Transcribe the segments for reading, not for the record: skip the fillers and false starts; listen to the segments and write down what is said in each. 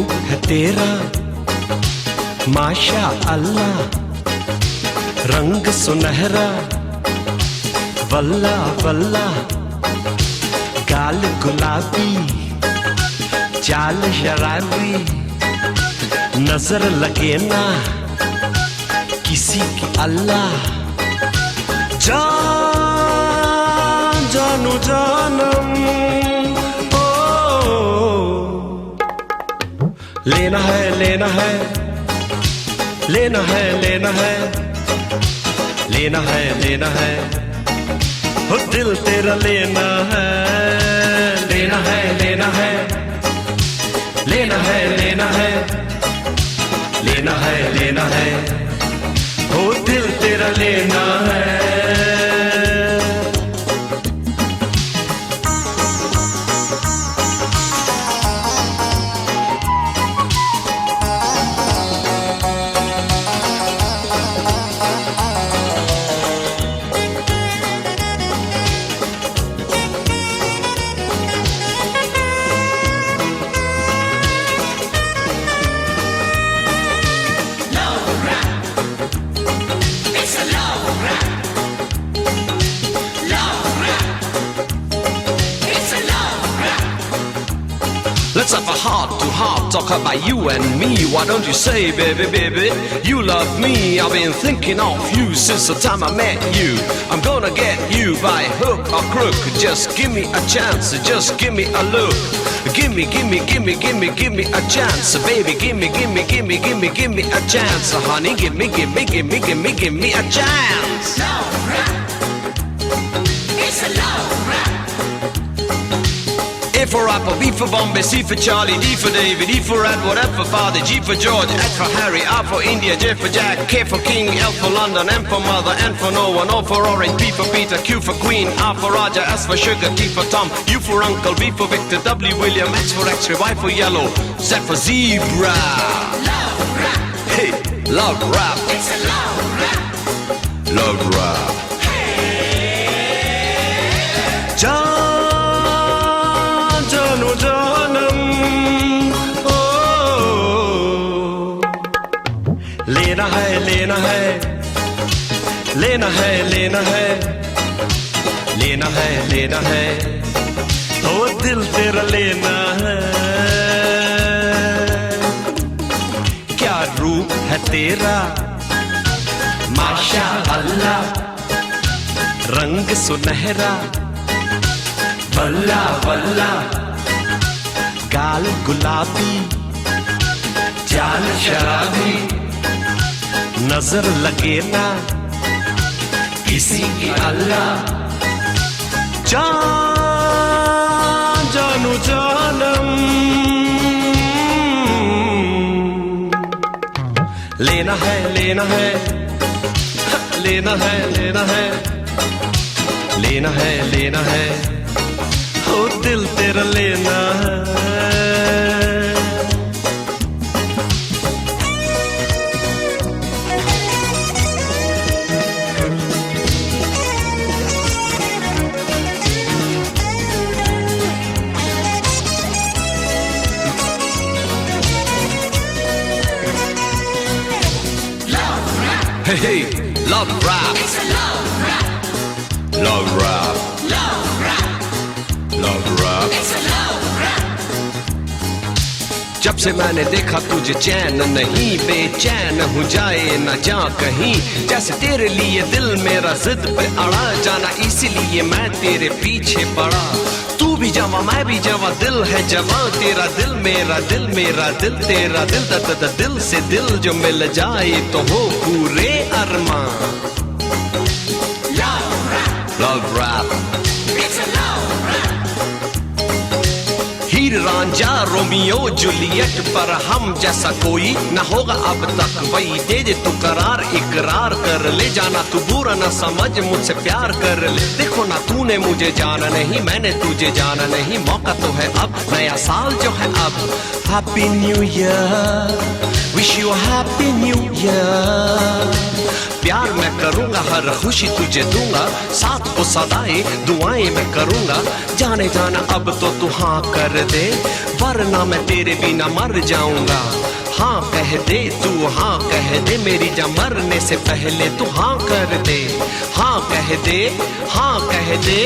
रूप है तेरा माशा अल्लाह, रंग सुनहरा वल्ला वल्ला, गाल गुलाबी चाल शराबी, नजर लगे ना किसी की अल्लाह। जान जानू जानम ओ, लेना है लेना है लेना है लेना है लेना है लेना है, हो दिल तेरा लेना है लेना है लेना है लेना है लेना है लेना है लेना है, हो दिल तेरा लेना है। Let's have a heart-to-heart talk about you and me. Why don't you say, baby, baby, you love me? I've been thinking of you since the time I met you. I'm gonna get you by hook or crook. Just give me a chance, just give me a look. Give me, give me, give me, give me, give me a chance, baby. Give me, give me, give me, give me, give me a chance, honey. Give me, give me, give me, give me, give me a chance. Love rap. It's a love rap. A for Apple, B for Bombay, C for Charlie, D for David, E for Edward, F for Father, G for George, H for Harry, R for India, J for Jack, K for King, L for London, M for Mother, N for Noah, O for Orange, P for Peter, Q for Queen, R for Roger, S for Sugar, T for Tom, U for Uncle, V for Victor, W William, X for X-ray, Y for Yellow, Z for Zebra. Love rap. Hey, love rap. It's a love rap. Love rap. जान जानू जानम ओ, लेना है लेना है लेना है लेना है लेना है लेना है, ओ दिल तेरा लेना है। क्या रूप है तेरा माशा अल्लाह, रंग सुनहरा वल्ला वल्ला, गाल गुलाबी चाल शराबी, नजर लगे ना किसी की अल्लाह। जान जानू जानम लेना है लेना है लेना है लेना है लेना है लेना है, ओ दिल तेरा लेना है। Love rap. Hey, hey, love rap. It's a love rap. Love rap. Love rap. Love rap. It's a love rap. जब से मैंने देखा तुझे चैन नहीं, बेचैन हूँ जाए न जा कहीं। जैसे तेरे लिए दिल मेरा जिद पे अड़ा, जाना इसीलिए मैं तेरे पीछे पड़ा। तू भी जवा मैं भी जवा, दिल है जवा, तेरा दिल मेरा दिल मेरा दिल तेरा दिल, दिल से दिल जो मिल जाए तो हो पूरे अरमान। Love rap. Love rap. It's a love rap. Heer Ranjha Romeo Juliet पर हम जैसा कोई न होगा अब तक, वही दे दे तू करार, इकरार कर ले, जाना तू बुरा न समझ, मुझसे प्यार कर ले। देखो ना तूने मुझे जाना नहीं, मैंने तुझे जाना नहीं, मौका तो है अब, नया साल जो है अब। Happy new year, wish you happy new year. प्यार मैं करूंगा, हर खुशी तुझे दूंगा, साथ को सदाएं दुआएं मैं करूंगा। जाने जाना अब तो तू हाँ कर दे, वरना मैं तेरे बिना मर जाऊंगा। हाँ कह दे तू, हाँ कह दे मेरी जा, मरने से पहले तू हाँ कर दे। हाँ कह दे, हाँ कह दे,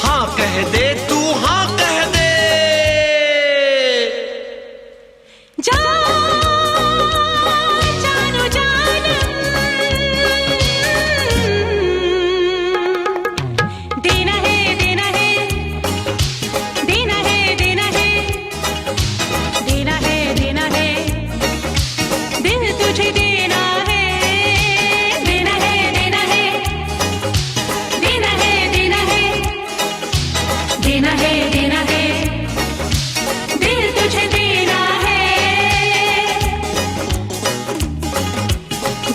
हाँ कह दे, तू हाँ कह दे। जानो जानम, देना है देना है, देना है देना है, देना है देना है, दिल तुझे देना है, देना है देना है, देना है देना है, देना है देना है, दिल तुझे देना है।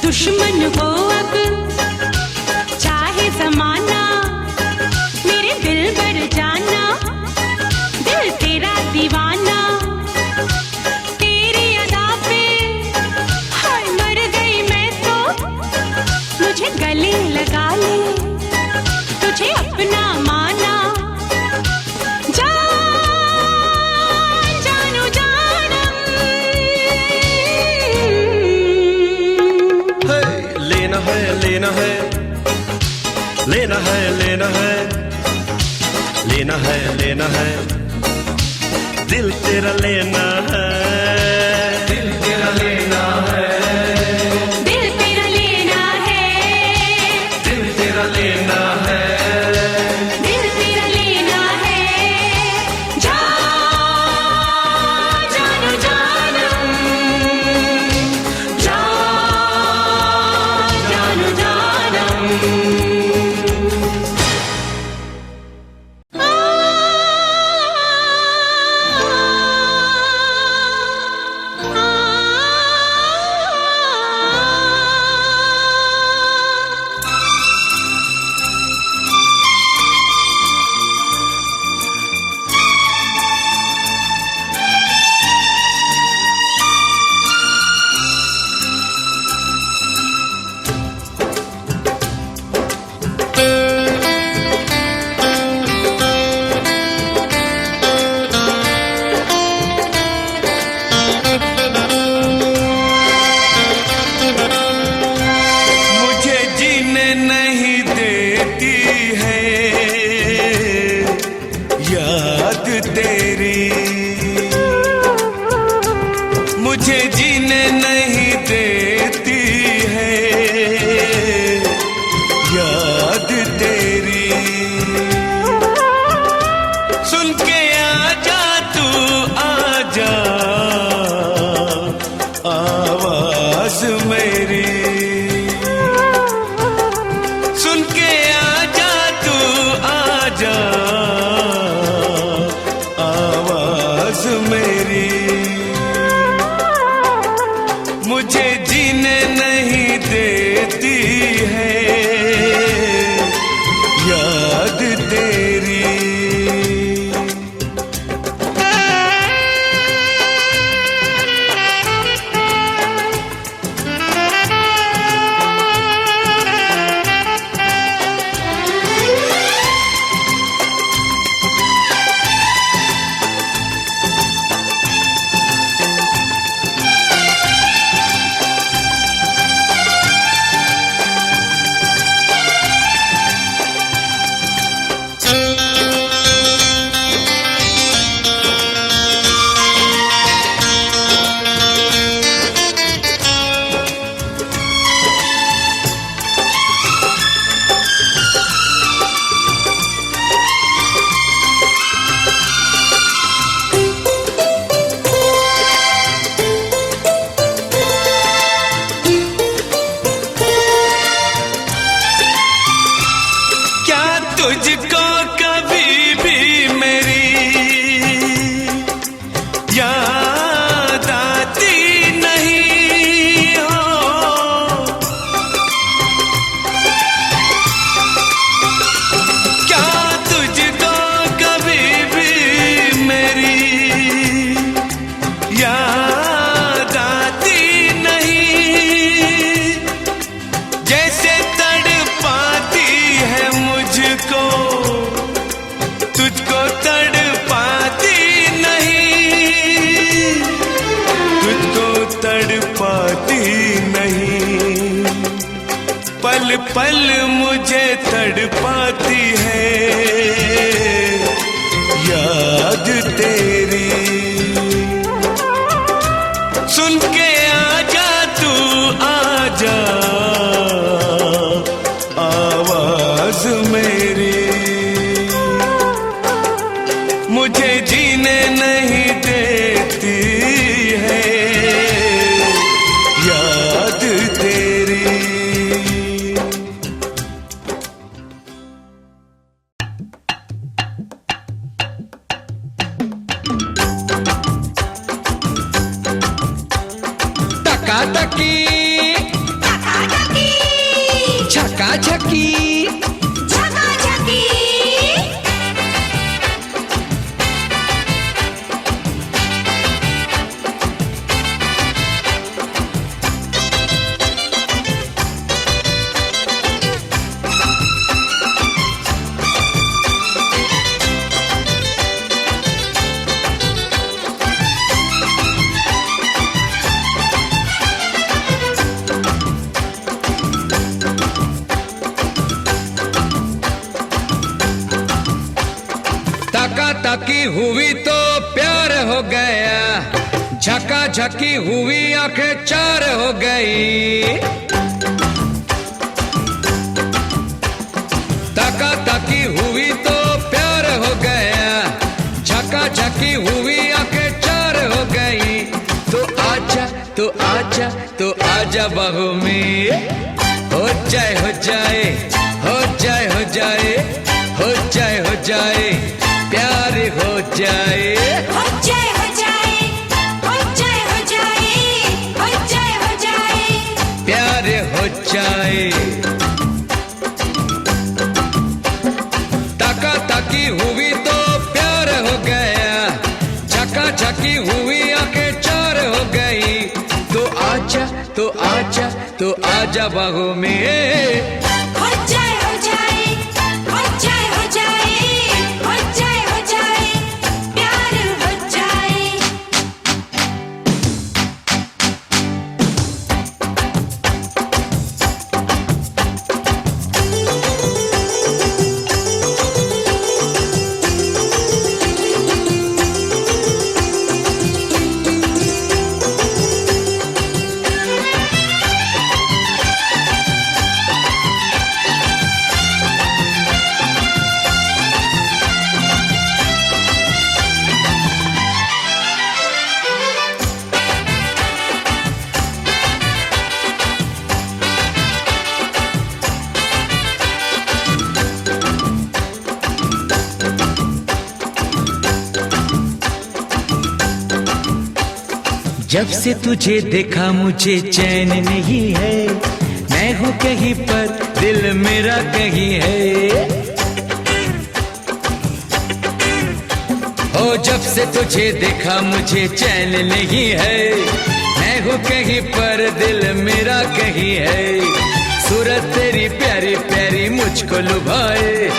दुश्मन हो अब चाहे जमाना, मेरे दिल पर जाना, दिल तेरा दीवाना, तेरी अदा पे हाय मर गई मैं तो, मुझे गले लगा ले, तुझे अपना माना। जानो जानम, है, लेना है लेना है, लेना है लेना है, लेना है लेना है, दिल तेरा लेना है, दिल तेरा लेना है, दिल तेरा लेना है, दिल तेरा लेना है। दिल तेरा लेना है। जानो जानम, जानो जानम। मुझे जीने नहीं देती है याद तेरी, मुझे जीने नहीं देती है याद तेरी। सुन के आजा तू आजा आवाज मेरी, सुन के आजा तू आजा आवाज मेरी। मुझे जीने नहीं देती है याद तेरी। पल मुझे तड़पाती है याद तेरी। सुन के आजा तू आजा आवाज मेरी, मुझे जीने नहीं देती है याद तेरी। टका टकी झका झकी तकी हुई तो प्यार हो गया, झका झकी हुई आंखें चार हो गई। तका तकी हुई तो प्यार हो गया, झका झकी हुई आंखें चार हो गई। तो आजा तो आजा तो आजा बाहों में, हो जाए हो जाए हो जाए हो जाए हो जाए हो जाए प्यार हो जाए, हो जाए हो जाए हो जाए हो जाए हो जाए हो जाए प्यार हो जाए। तका तकी हुई तो प्यार हो गया, झका झकी हुई आंखें चार हो गई। तो आजा तो आजा तो आजा बाहों में, हो जाए हो जाए हो जाए हो जाए हो जाए हो जाए प्यार हो जाए। जब से तुझे देखा मुझे चैन नहीं है, मैं हूँ कहीं पर दिल मेरा कहीं है। ओ जब से तुझे देखा मुझे चैन नहीं है, मैं हूँ कहीं पर दिल मेरा कहीं है। सूरत तेरी प्यारी प्यारी मुझको लुभाए,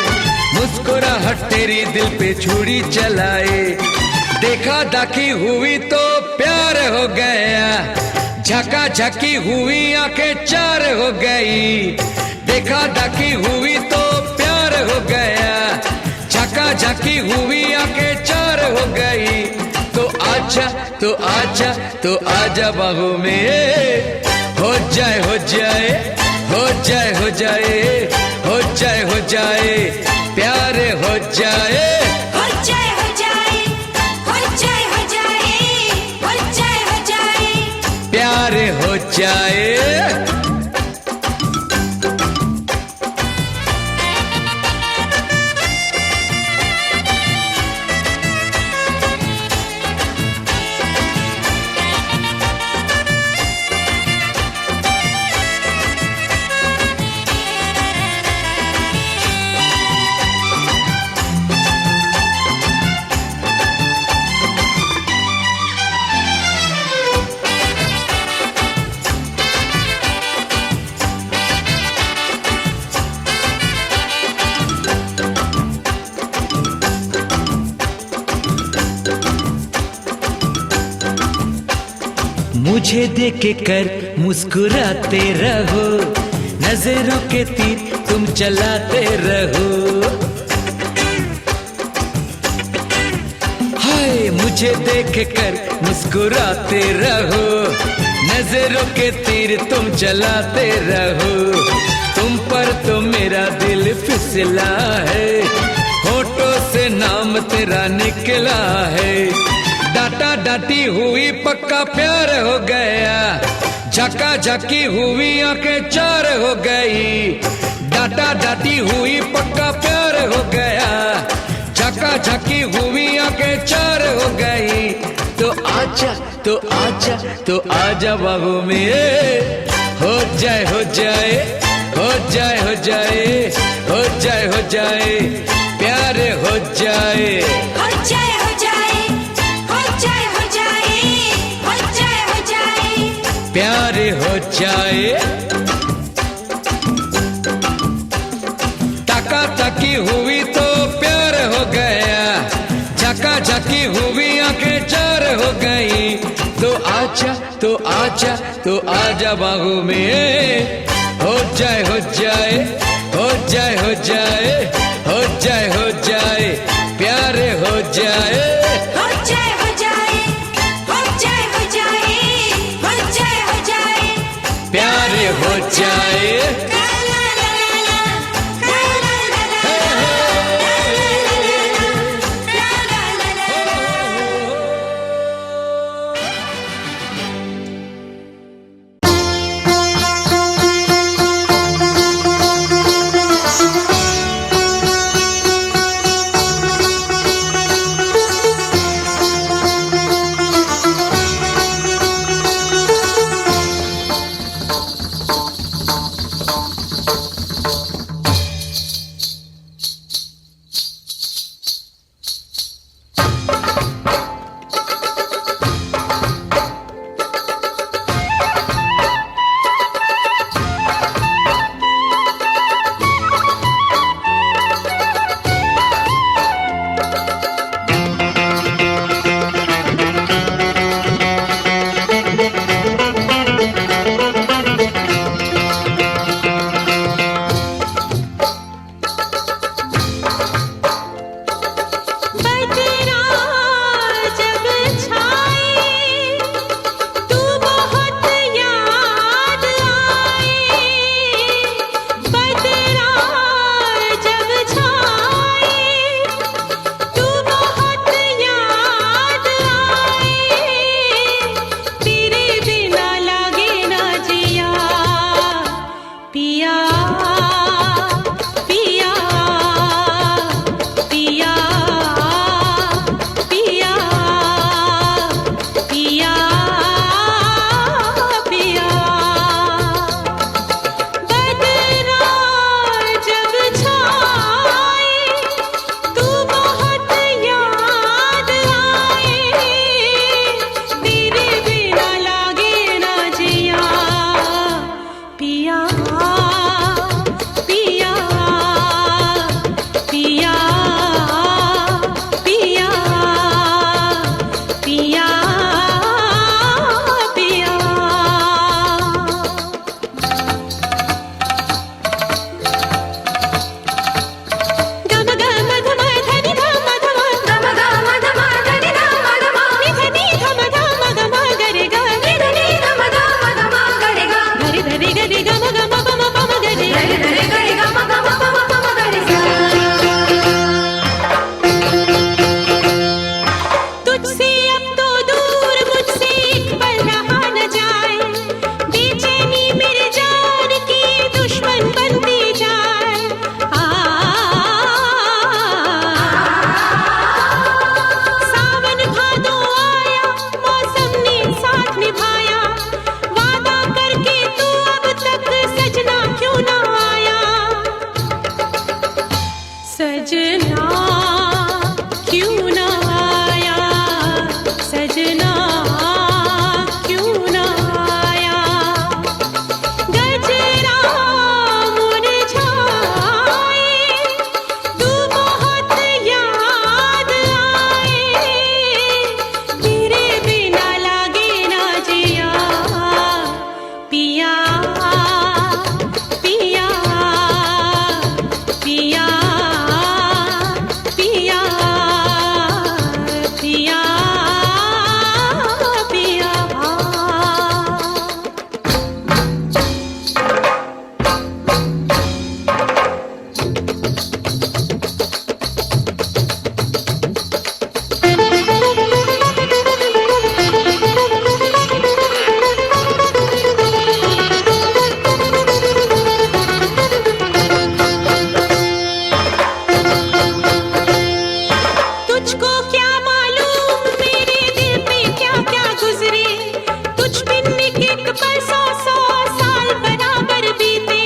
मुस्कुराहट तेरी दिल पे छुरी चलाए। देखा दाखी हुई तो प्यार हो गया, झका झकी हुई आंखें चार हो गई। देखा दाखी हुई तो प्यार हो गया, झका झकी हुई आंखें चार हो गई। तो आजा तो आजा तो आजा बाहों में, हो जाए हो जाए हो जाए हो जाए हो जाए हो जाए प्यार हो जाए, हो जाए हो जाए हो जाए हो जाए हो जाए हो जाए प्यार हो जाए। मुझे देख कर मुस्कुराते रहो, नजरों के तीर तुम चलाते रहो। हाय मुझे देख कर मुस्कुराते रहो, नजरों के तीर तुम चलाते रहो। तुम पर तो मेरा दिल फिसला है, होठों से नाम तेरा निकला है। डाटा डाटी हुई पक्का प्यार हो गया, झका झकी हुई आंखें चार हो गई। डाटा डाटी हुई पक्का प्यार हो गया, झका झकी हुई आंखें चार हो गई। तो आजा तो आजा तो आजा बाहों में, हो जाए हो जाए हो जाए हो जाए हो जाए हो जाए प्यार हो जाए। हो जाए हो जाए हो जाए हो जाए हो जाए हो जाए प्यार हो जाए। ताका ताकी हुई तो प्यार हो गया, झका झकी हुई आंखें चार हो गई। तो आजा तो आजा तो आजा बाहों में, हो जाए हो जाए हो जाए हो जाए हो जाए हो जाए प्यार हो जाए। हो जाए हो जाए हो जाए हो जाए हो जाए हो जाए प्यार हो जाए। ला ला ला ला ला ला ला ला ला ला ला ला। तुझको क्या मालूम मेरे दिल पे क्या क्या गुजरे, तुझ बिन एक पल 100 साल बराबर बीते।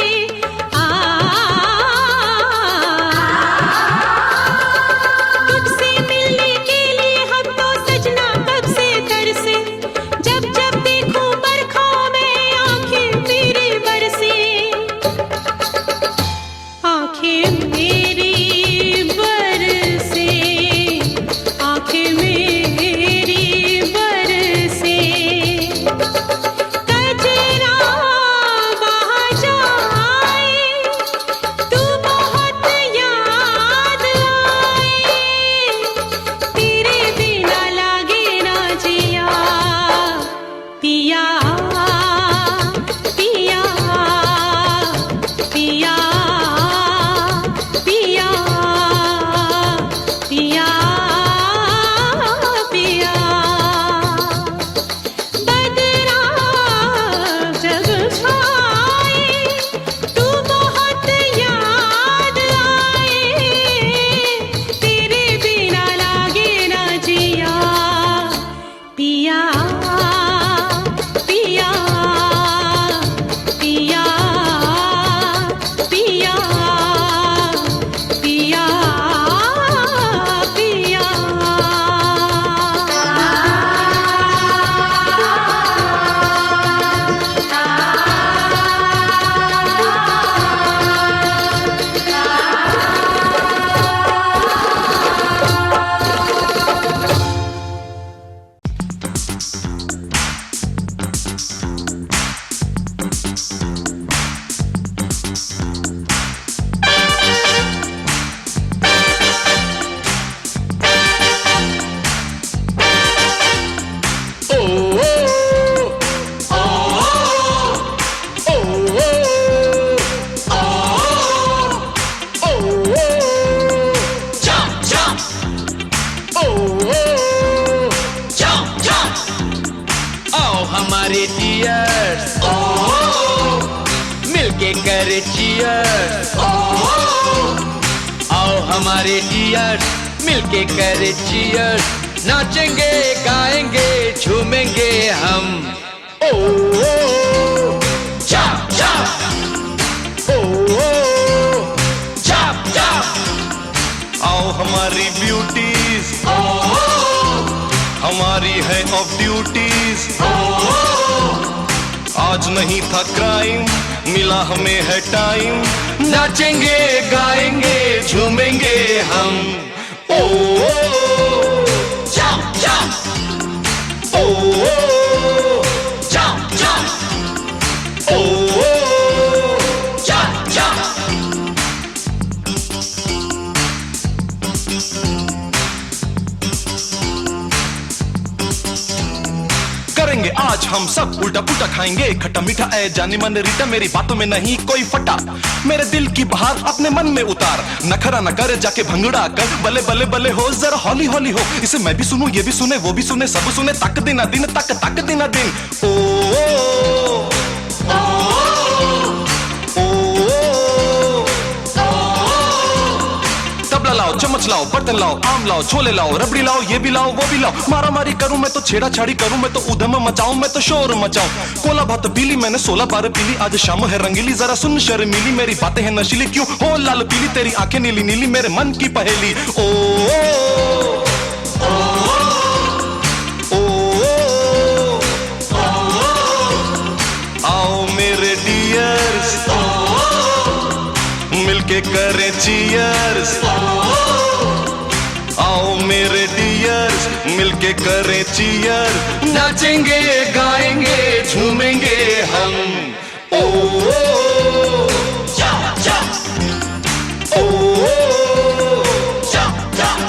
तुझसे मिलने के लिए हम तो सजना कब से तरसे, जब जब देखूं बरखों में आंखें मेरी बरसे, आंखें मेरी बरसे, आंखें मेरी बरसे। कजरा बहा जाए, तू बहुत याद आए, तेरे बिना लागे ना जिया, पिया पिया पिया पिया पिया पिया। बदरा जग छाए, तू बहुत याद आए, तेरे बिना लागे ना जिया, पिया पिया पिया पिया पिया पिया। आओ हमारे डियर्स, मिलके करे चीयर्स। आओ हमारे डियर्स, मिलके करे चीयर्स। नाचेंगे गाएंगे झूमेंगे हम। ओ चाप चाप, ओ चाप चाप। आओ हमारी ब्यूटीज, हमारी है ऑफ ड्यूटीज। आज नहीं था क्राइम, मिला हमें है टाइम। नाचेंगे गाएंगे झूमेंगे हम। ओ Jump, jump, ओ jump, jump, ओ jump, jump. करेंगे आज हम सब उल्टा पुल्टा, खाएंगे खट्टा मीठा। ऐ जानी मन रीटा, मेरी बातों में नहीं कोई फटा। मेरे दिल की बहार अपने मन में उतार, नखरा न करे जाके भंगड़ा कर। बले बले बले हो जरा हौली हौली हो, इसे मैं भी सुनूं ये भी सुने वो भी सुने सब सुने। तक दिना दिन तक दिना दिन। ओ तबला लाओ, चम्मच लाओ, बर्तन लाओ, आम लाओ, छोले लाओ, रबड़ी लाओ, ये भी लाओ वो भी लाओ। मारा मारी करूं मैं तो छेड़ा छाड़ी करूं, मैं तो उधम मचाऊं, मैं तो शोर मचाऊं। कोला भात पीली मैंने 16 बार पीली, आज शाम है रंगीली। जरा सुन शर्मीली, मेरी बातें हैं नशीली। क्यों हो लाल पीली, तेरी आंखें नीली नीली, मेरे मन की पहेली। ओ आओ मेरे डियर्स, मिलके करें चीयर्स। आओ मेरे डियर्स, मिलके करें चीयर। नाचेंगे गाएंगे झूमेंगे हम। ओ Jump, jump, ओ jump, jump.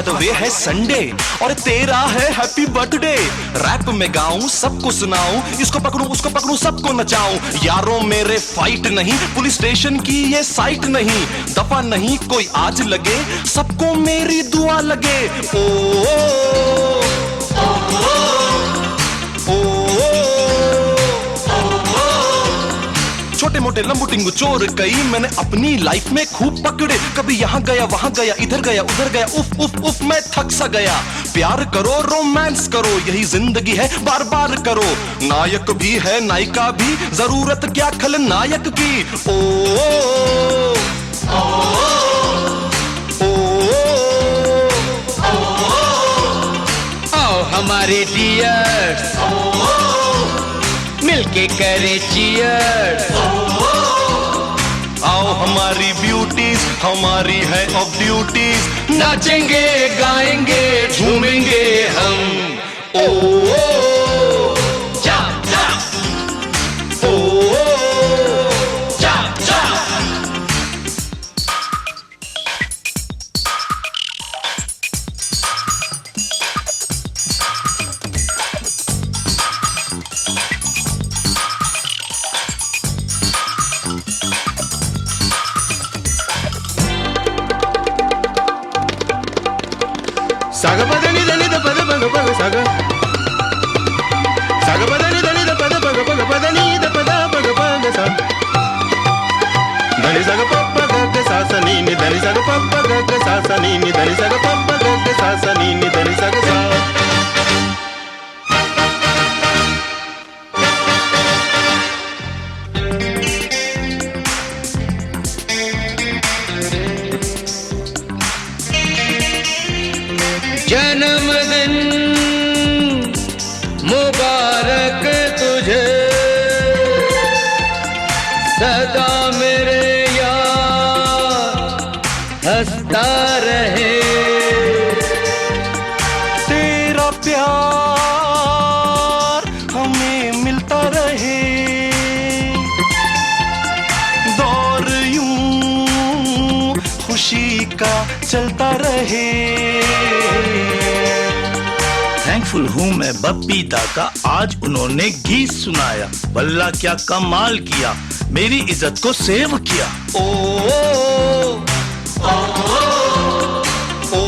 By the way है संडे और तेरा है हैप्पी बर्थडे। रैप में गाऊं, सबको सुनाऊं, इसको पकड़ूं उसको पकड़ूं, सबको नचाऊं। यारों मेरे फाइट नहीं, पुलिस स्टेशन की ये साइट नहीं, दफा नहीं कोई आज लगे, सबको मेरी दुआ लगे। ओ, ओ, ओ, ओ, छोटे मोटे लंबू टिंगू चोर कई मैंने अपनी लाइफ में खूब पकड़े। कभी यहाँ गया वहां गया, इधर गया उधर गया, उफ उफ उफ मैं थक सा गया। प्यार करो रोमांस करो, यही जिंदगी है बार बार करो। नायक भी है नायिका भी, जरूरत क्या खलनायक की। ओ, ओ, ओ, ओ, आओ हमारे डियर्स, मिलके करें चीयर्स। आओ हमारी ब्यूटीज, हमारी है ऑफ ड्यूटीज, नाचेंगे गाएंगे झूमेंगे हम। ओ, ओ, जा जा, ओ, जा जा। Saga badani dani da pada baga baga saga. Saga badani dani da pada baga baga badani da pada baga baga sa. Dani saga papa gaga sa sa ni ni dani saga papa gaga sa sa ni ni dani saga papa gaga sa sa ni ni dani saga sa. जन्मदिन मुबारक तुझे, सदा मेरे यार हंसता रहे। तेरा प्यार हमें मिलता रहे, दौर यूं खुशी का चलता रहे। थैंकफुल हूँ मैं बप्पीता का, आज उन्होंने गीत सुनाया। वल्ला क्या कमाल किया, मेरी इज्जत को सेव किया। ओ, ओ, ओ, ओ,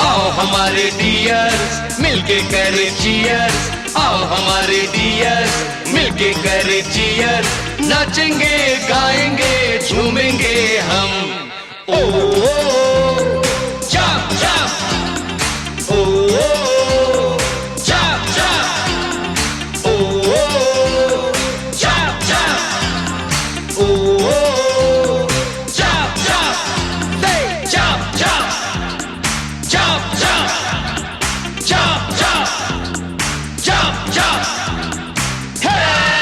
आओ हमारे डियर्स, मिलके करें चीयर्स। आओ हमारे डियर्स, मिलके करें चीयर्स। नाचेंगे गाएंगे झूमेंगे हम। ओ, jump, jump. Oh, jump, jump. Oh, jump, jump. Oh, jump, jump. Say jump, jump. Jump, jump. Jump, jump. Jump, jump. Hey!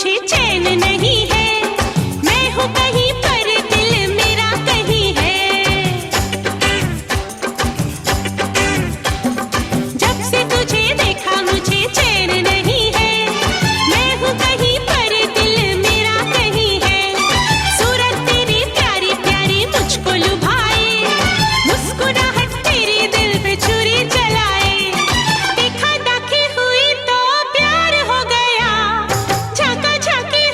मुझे चैन नहीं है, मैं हूँ कहीं पर दिल मेरा कहीं है। जब से तुझे देखा मुझे चैन नहीं है, मैं हूँ कहीं पर दिल मेरा कहीं है। सूरत तेरी प्यारी प्यारी मुझको लुभाए, मुस्कुराहट तेरी दिल पे छुरी चलाए। देखा दाखी हुई तो प्यार हो गया, झांका झांकी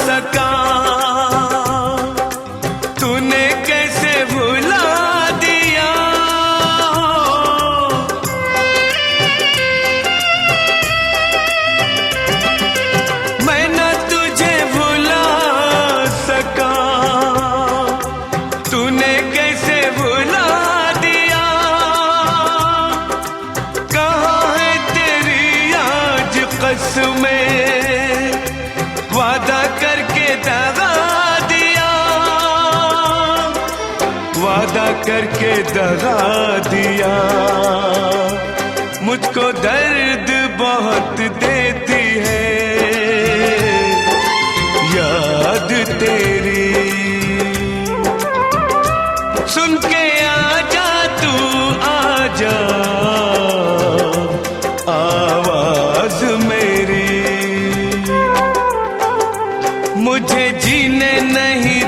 सका, तूने कैसे भुला दिया। मैं न तुझे भुला सका, तूने कैसे भुला दिया। कहाँ है तेरी आज कसमें, वादा करके दगा दिया, वादा करके दगा दिया। मुझको दर्द बहुत देती है याद तेरी। सुन के आजा तू आजा आवाज मेरी, मुझे जीने नहीं